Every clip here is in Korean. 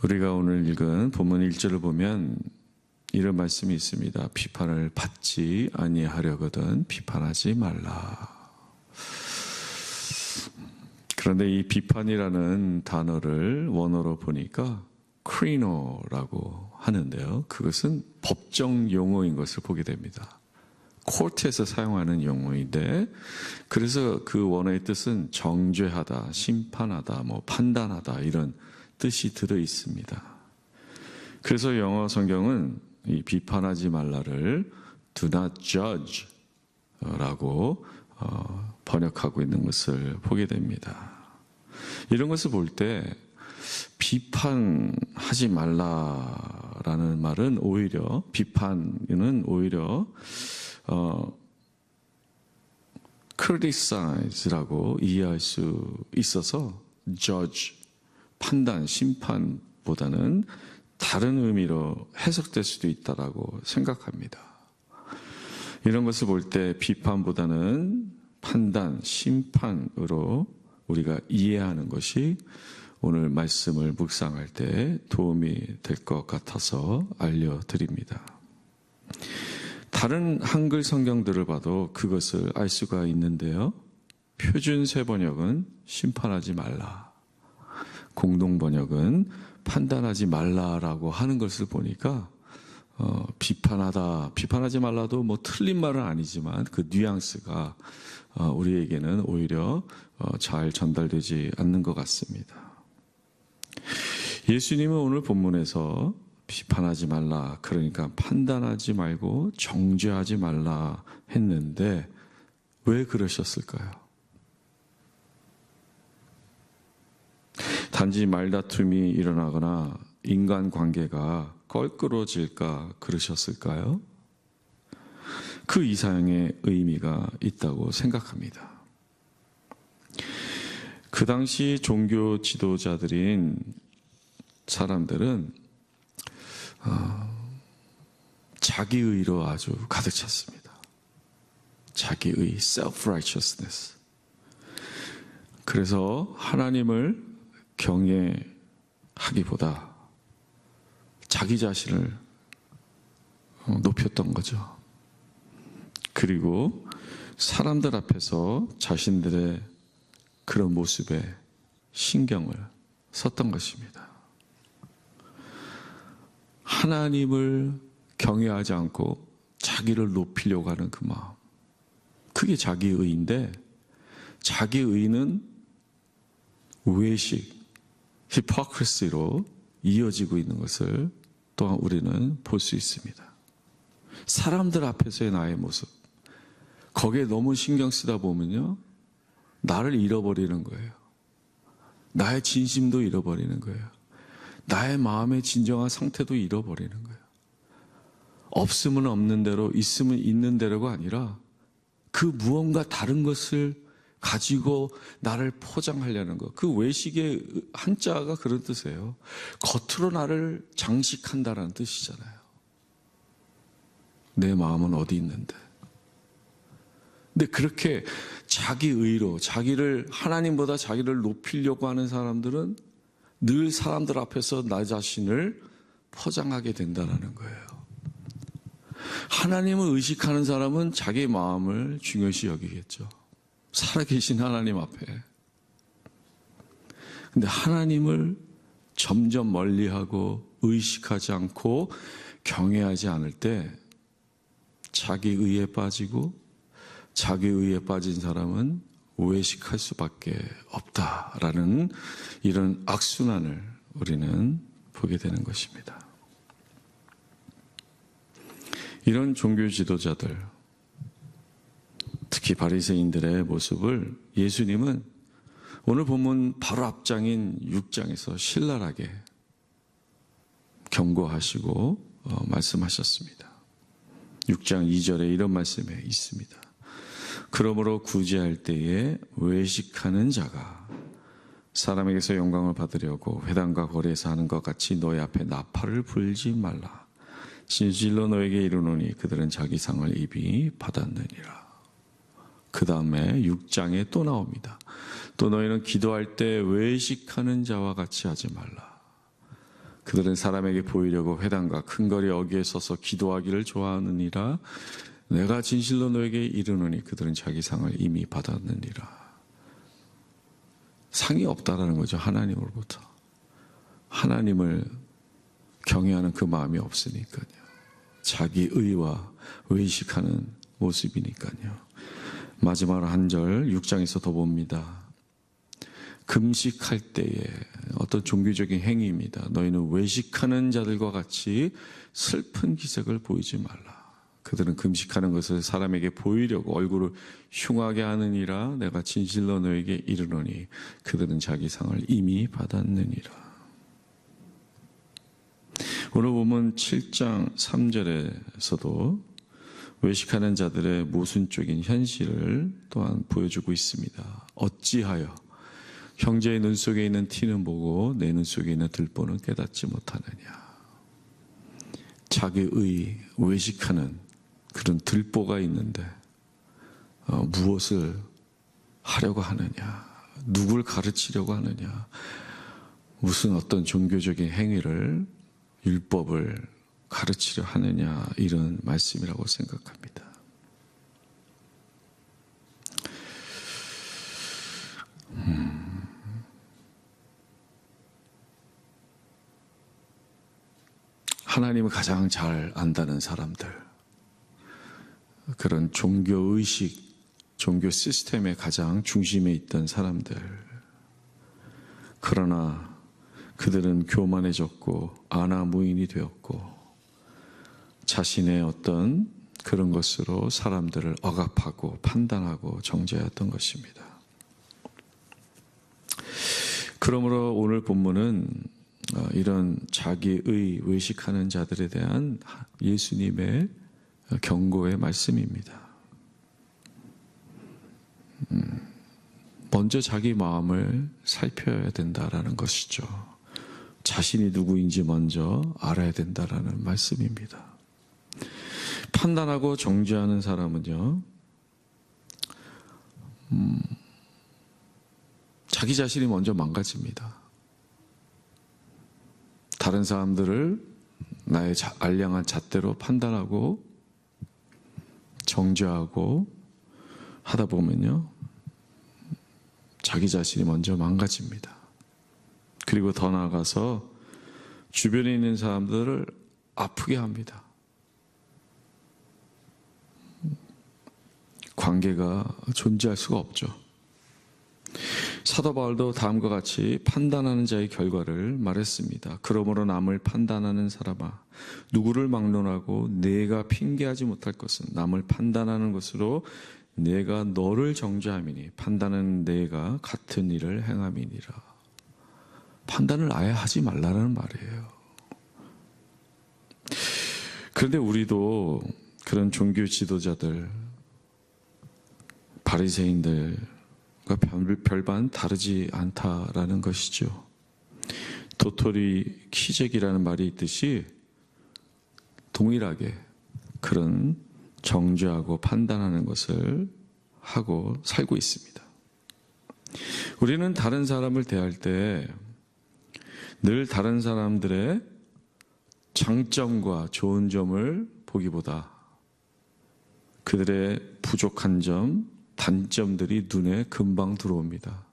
우리가 오늘 읽은 본문 1절을 보면 이런 말씀이 있습니다. 비판을 받지 아니하려거든 비판하지 말라. 그런데 이 비판이라는 단어를 원어로 보니까 크리노라고 하는데요. 그것은 법정 용어인 것을 보게 됩니다. 코트에서 사용하는 용어인데, 그래서 그 원어의 뜻은 정죄하다, 심판하다, 판단하다 이런 뜻이 들어 있습니다. 그래서 영어 성경은 이 비판하지 말라를 do not judge 라고 번역하고 있는 것을 보게 됩니다. 이런 것을 볼 때 비판하지 말라라는 말은 오히려, 비판은 오히려 criticize라고 이해할 수 있어서 judge, 판단, 심판보다는 다른 의미로 해석될 수도 있다고 생각합니다. 이런 것을 볼 때 비판보다는 판단, 심판으로 우리가 이해하는 것이 오늘 말씀을 묵상할 때 도움이 될 것 같아서 알려드립니다. 다른 한글 성경들을 봐도 그것을 알 수가 있는데요. 표준 세번역은 심판하지 말라, 공동 번역은 판단하지 말라라고 하는 것을 보니까 비판하지 말라도 틀린 말은 아니지만 그 뉘앙스가 우리에게는 오히려 잘 전달되지 않는 것 같습니다. 예수님은 오늘 본문에서 비판하지 말라, 그러니까 판단하지 말고 정죄하지 말라 했는데 왜 그러셨을까요? 단지 말다툼이 일어나거나 인간관계가 껄끄러질까 그러셨을까요? 그 이상의 의미가 있다고 생각합니다. 그 당시 종교 지도자들인 사람들은 자기의로 아주 가득 찼습니다. 자기의, self-righteousness. 그래서 하나님을 경외하기보다 자기 자신을 높였던 거죠. 그리고 사람들 앞에서 자신들의 그런 모습에 신경을 썼던 것입니다. 하나님을 경외하지 않고 자기를 높이려고 하는 그 마음, 그게 자기의인데, 자기의는 외식, 히포크리시로 이어지고 있는 것을 또한 우리는 볼 수 있습니다. 사람들 앞에서의 나의 모습, 거기에 너무 신경 쓰다 보면요, 나를 잃어버리는 거예요. 나의 진심도 잃어버리는 거예요. 나의 마음의 진정한 상태도 잃어버리는 거예요. 없으면 없는 대로, 있으면 있는 대로가 아니라 그 무언가 다른 것을 가지고 나를 포장하려는 것. 그 외식의 한자가 그런 뜻이에요. 겉으로 나를 장식한다라는 뜻이잖아요. 내 마음은 어디 있는데. 근데 그렇게 자기의로, 하나님보다 자기를 높이려고 하는 사람들은 늘 사람들 앞에서 나 자신을 포장하게 된다는 거예요. 하나님을 의식하는 사람은 자기 마음을 중요시 여기겠죠. 살아계신 하나님 앞에. 근데 하나님을 점점 멀리하고 의식하지 않고 경외하지 않을 때 자기의에 빠지고, 자기의에 빠진 사람은 외식할 수밖에 없다라는 이런 악순환을 우리는 보게 되는 것입니다. 이런 종교 지도자들, 특히 바리새인들의 모습을 예수님은 오늘 본문 바로 앞장인 6장에서 신랄하게 경고하시고 말씀하셨습니다. 6장 2절에 이런 말씀이 있습니다. 그러므로 구제할 때에 외식하는 자가 사람에게서 영광을 받으려고 회당과 거리에서 하는 것 같이 너희 앞에 나팔을 불지 말라. 진실로 너에게 이르노니 그들은 자기 상을 이미 받았느니라. 그 다음에 6장에 또 나옵니다. 또 너희는 기도할 때 외식하는 자와 같이 하지 말라. 그들은 사람에게 보이려고 회당과 큰 거리 어귀에 서서 기도하기를 좋아하느니라. 내가 진실로 너에게 이르노니 그들은 자기 상을 이미 받았느니라. 상이 없다라는 거죠. 하나님으로부터. 하나님을 경외하는 그 마음이 없으니까요. 자기 의와 외식하는 모습이니까요. 마지막 한 절 6장에서 더 봅니다. 금식할 때에 어떤 종교적인 행위입니다. 너희는 외식하는 자들과 같이 슬픈 기색을 보이지 말라. 그들은 금식하는 것을 사람에게 보이려고 얼굴을 흉하게 하느니라. 내가 진실로 너에게 이르노니 그들은 자기 상을 이미 받았느니라. 오늘 보면 7장 3절에서도 외식하는 자들의 모순적인 현실을 또한 보여주고 있습니다. 어찌하여 형제의 눈 속에 있는 티는 보고 내 눈 속에 있는 들보는 깨닫지 못하느냐. 자기의 외식하는 그런 들보가 있는데 무엇을 하려고 하느냐, 누굴 가르치려고 하느냐, 무슨 어떤 종교적인 행위를, 율법을 가르치려 하느냐, 이런 말씀이라고 생각합니다. 하나님을 가장 잘 안다는 사람들, 그런 종교의식, 종교 시스템의 가장 중심에 있던 사람들, 그러나 그들은 교만해졌고 아나무인이 되었고 자신의 어떤 그런 것으로 사람들을 억압하고 판단하고 정죄했던 것입니다. 그러므로 오늘 본문은 이런 자기의 외식하는 자들에 대한 예수님의 경고의 말씀입니다. 먼저 자기 마음을 살펴야 된다라는 것이죠. 자신이 누구인지 먼저 알아야 된다라는 말씀입니다. 판단하고 정죄하는 사람은요, 자기 자신이 먼저 망가집니다. 다른 사람들을 나의 알량한 잣대로 판단하고 정죄하고 하다 보면요, 자기 자신이 먼저 망가집니다. 그리고 더 나아가서 주변에 있는 사람들을 아프게 합니다. 관계가 존재할 수가 없죠. 사도 바울도 다음과 같이 판단하는 자의 결과를 말했습니다. 그러므로 남을 판단하는 사람아, 누구를 막론하고 내가 핑계하지 못할 것은 남을 판단하는 것으로 내가 너를 정죄함이니 판단은 내가 같은 일을 행함이니라. 판단을 아예 하지 말라는 말이에요. 그런데 우리도 그런 종교 지도자들, 바리새인들과 별반 다르지 않다라는 것이죠. 도토리 키재기라는 말이 있듯이 동일하게 그런 정죄하고 판단하는 것을 하고 살고 있습니다. 우리는 다른 사람을 대할 때 늘 다른 사람들의 장점과 좋은 점을 보기보다 그들의 부족한 점, 단점들이 눈에 금방 들어옵니다.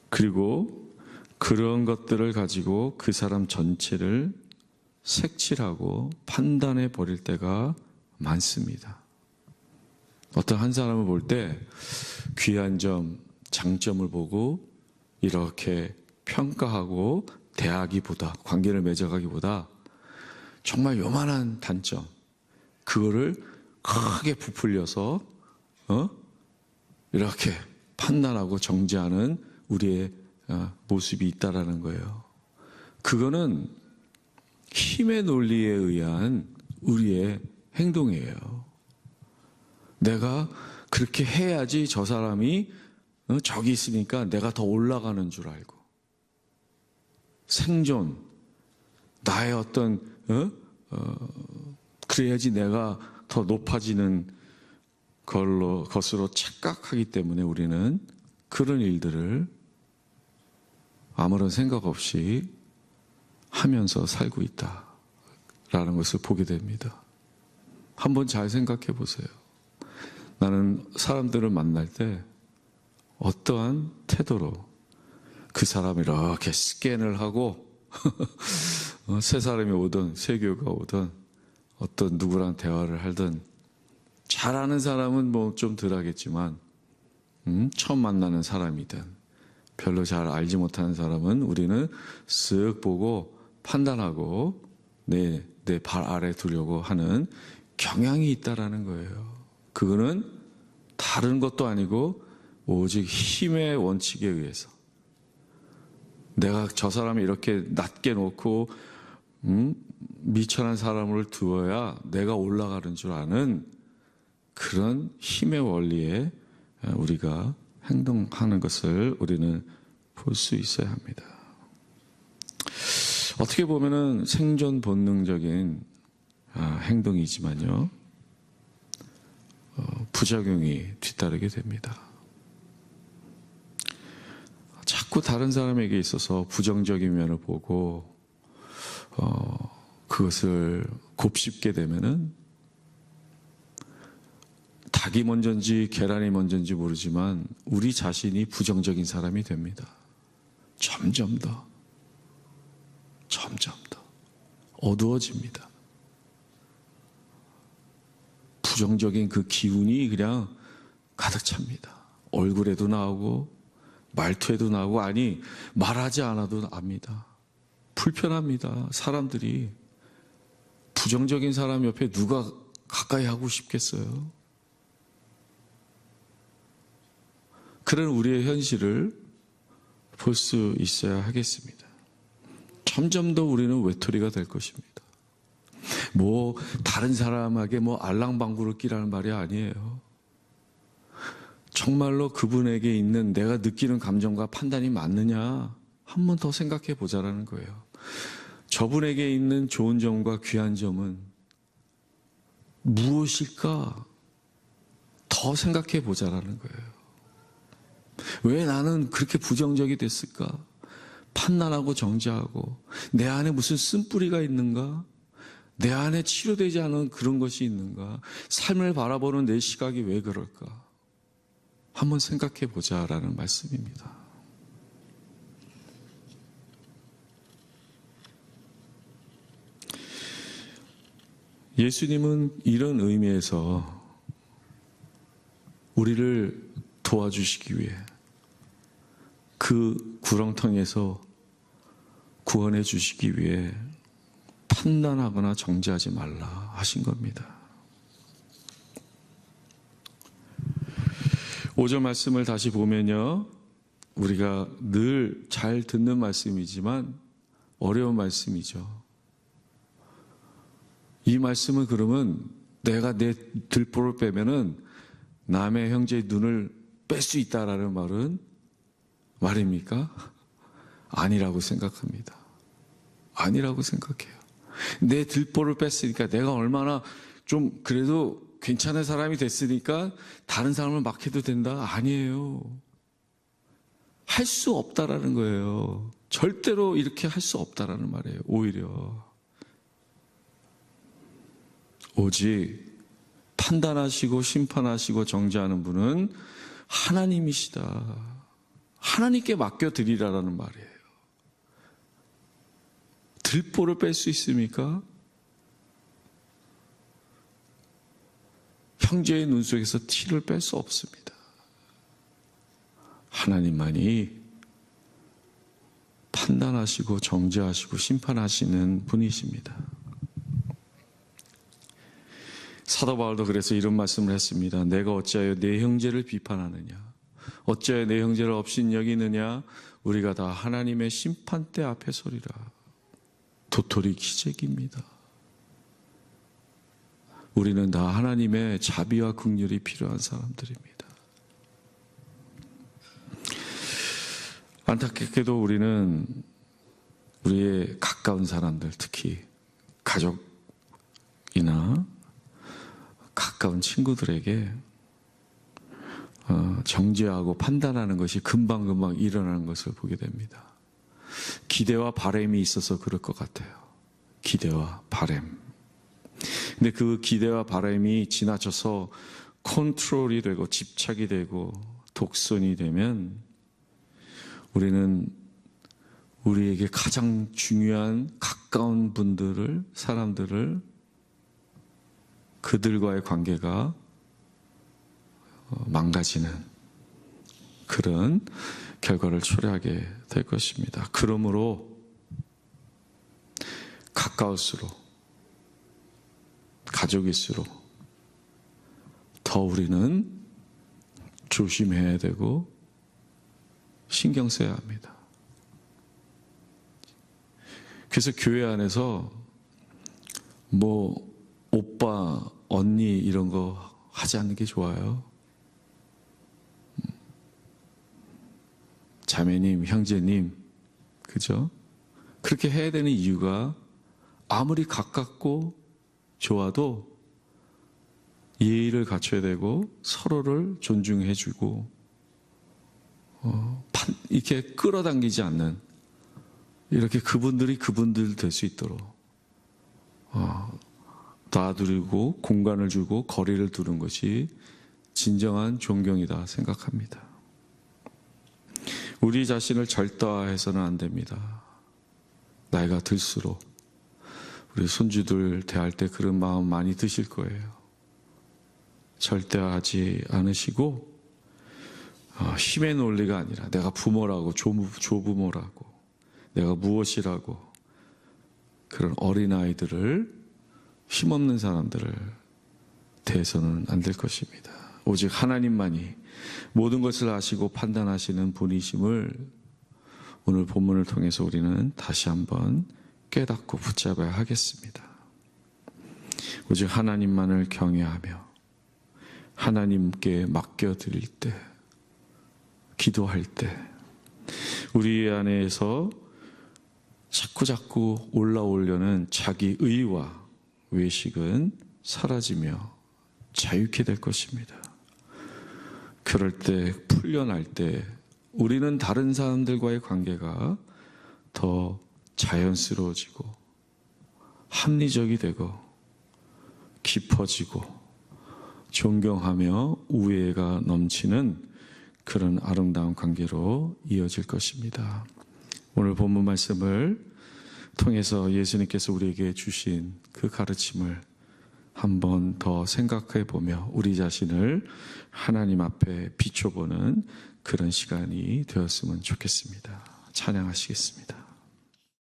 그리고 그런 것들을 가지고 그 사람 전체를 색칠하고 판단해 버릴 때가 많습니다. 어떤 한 사람을 볼 때 귀한 점, 장점을 보고 이렇게 평가하고 대하기보다, 관계를 맺어가기보다 정말 요만한 단점, 그거를 크게 부풀려서 이렇게 판단하고 정죄하는 우리의 모습이 있다라는 거예요. 그거는 힘의 논리에 의한 우리의 행동이에요. 내가 그렇게 해야지 저 사람이 저기 있으니까 내가 더 올라가는 줄 알고, 생존, 나의 어떤 그래야지 내가 더 높아지는 것으로 착각하기 때문에 우리는 그런 일들을 아무런 생각 없이 하면서 살고 있다라는 것을 보게 됩니다. 한번 잘 생각해 보세요. 나는 사람들을 만날 때 어떠한 태도로 그 사람을 이렇게 스캔을 하고 새 사람이 오든 새 교우가 오든 어떤 누구랑 대화를 하든 잘 아는 사람은 뭐 좀 덜 하겠지만 처음 만나는 사람이든 별로 잘 알지 못하는 사람은 우리는 쓱 보고 판단하고 내 발 아래 두려고 하는 경향이 있다라는 거예요. 그거는 다른 것도 아니고 오직 힘의 원칙에 의해서 내가 저 사람을 이렇게 낮게 놓고 미천한 사람을 두어야 내가 올라가는 줄 아는 그런 힘의 원리에 우리가 행동하는 것을 우리는 볼 수 있어야 합니다. 어떻게 보면은 생존 본능적인 행동이지만요, 부작용이 뒤따르게 됩니다. 자꾸 다른 사람에게 있어서 부정적인 면을 보고 그것을 곱씹게 되면은 닭이 먼저인지 계란이 먼저인지 모르지만 우리 자신이 부정적인 사람이 됩니다. 점점 더 어두워집니다. 부정적인 그 기운이 그냥 가득 찹니다. 얼굴에도 나오고 말투에도 나오고, 아니 말하지 않아도 압니다. 불편합니다. 사람들이 부정적인 사람 옆에 누가 가까이 하고 싶겠어요? 그런 우리의 현실을 볼 수 있어야 하겠습니다. 점점 더 우리는 외톨이가 될 것입니다. 뭐 다른 사람에게 뭐 알랑방구를 끼라는 말이 아니에요. 정말로 그분에게 있는 내가 느끼는 감정과 판단이 맞느냐 한 번 더 생각해 보자라는 거예요. 저분에게 있는 좋은 점과 귀한 점은 무엇일까 더 생각해 보자라는 거예요. 왜 나는 그렇게 부정적이 됐을까? 판단하고 정죄하고 내 안에 무슨 쓴뿌리가 있는가? 내 안에 치료되지 않은 그런 것이 있는가? 삶을 바라보는 내 시각이 왜 그럴까? 한번 생각해 보자라는 말씀입니다. 예수님은 이런 의미에서 우리를 도와주시기 위해 그 구렁텅이에서 구원해 주시기 위해 판단하거나 정죄하지 말라 하신 겁니다. 5절 말씀을 다시 보면요, 우리가 늘 잘 듣는 말씀이지만 어려운 말씀이죠. 이 말씀은 그러면 내가 내 들보를 빼면은 남의 형제의 눈을 뺄 수 있다라는 말입니까? 아니라고 생각합니다. 아니라고 생각해요. 내 들보를 뺐으니까 내가 얼마나 좀 그래도 괜찮은 사람이 됐으니까 다른 사람을 막 해도 된다? 아니에요. 할 수 없다라는 거예요. 절대로 이렇게 할 수 없다라는 말이에요. 오히려 오직 판단하시고 심판하시고 정죄하는 분은 하나님이시다. 하나님께 맡겨드리라라는 말이에요. 들보를 뺄 수 있습니까? 형제의 눈 속에서 티를 뺄 수 없습니다. 하나님만이 판단하시고 정죄하시고 심판하시는 분이십니다. 사도 바울도 그래서 이런 말씀을 했습니다. 내가 어찌하여 내 형제를 비판하느냐? 어찌하여 내 형제를 업신여기느냐? 우리가 다 하나님의 심판대 앞에 서리라. 도토리 기적입니다. 우리는 다 하나님의 자비와 긍휼이 필요한 사람들입니다. 안타깝게도 우리는 우리의 가까운 사람들, 특히 가족이나 가까운 친구들에게 정죄하고 판단하는 것이 금방금방 일어나는 것을 보게 됩니다. 기대와 바람이 있어서 그럴 것 같아요. 기대와 바람. 근데 그 기대와 바람이 지나쳐서 컨트롤이 되고 집착이 되고 독선이 되면 우리는 우리에게 가장 중요한 가까운 분들을, 사람들을, 그들과의 관계가 망가지는 그런 결과를 초래하게 될 것입니다. 그러므로 가까울수록, 가족일수록 더 우리는 조심해야 되고 신경 써야 합니다. 그래서 교회 안에서 뭐 오빠, 언니 이런 거 하지 않는 게 좋아요. 자매님, 형제님, 그죠? 그렇게 해야 되는 이유가 아무리 가깝고 좋아도 예의를 갖춰야 되고 서로를 존중해주고 이렇게 끌어당기지 않는, 이렇게 그분들이 그분들 될 수 있도록 놔두고 공간을 주고 거리를 두는 것이 진정한 존경이다 생각합니다. 우리 자신을 절대화해서는 안 됩니다. 나이가 들수록 우리 손주들 대할 때 그런 마음 많이 드실 거예요. 절대화하지 않으시고 힘의 논리가 아니라 내가 부모라고, 조부모라고, 내가 무엇이라고, 그런 어린아이들을, 힘없는 사람들을 대해서는 안 될 것입니다. 오직 하나님만이 모든 것을 아시고 판단하시는 분이심을 오늘 본문을 통해서 우리는 다시 한번 깨닫고 붙잡아야 하겠습니다. 오직 하나님만을 경외하며 하나님께 맡겨드릴 때, 기도할 때 우리 안에서 자꾸 올라오려는 자기 의와 외식은 사라지며 자유케 될 것입니다. 그럴 때, 풀려날 때 우리는 다른 사람들과의 관계가 더 자연스러워지고 합리적이 되고 깊어지고 존경하며 우애가 넘치는 그런 아름다운 관계로 이어질 것입니다. 오늘 본문 말씀을 통해서 예수님께서 우리에게 주신 그 가르침을 한 번 더 생각해 보며 우리 자신을 하나님 앞에 비춰보는 그런 시간이 되었으면 좋겠습니다. 찬양하시겠습니다.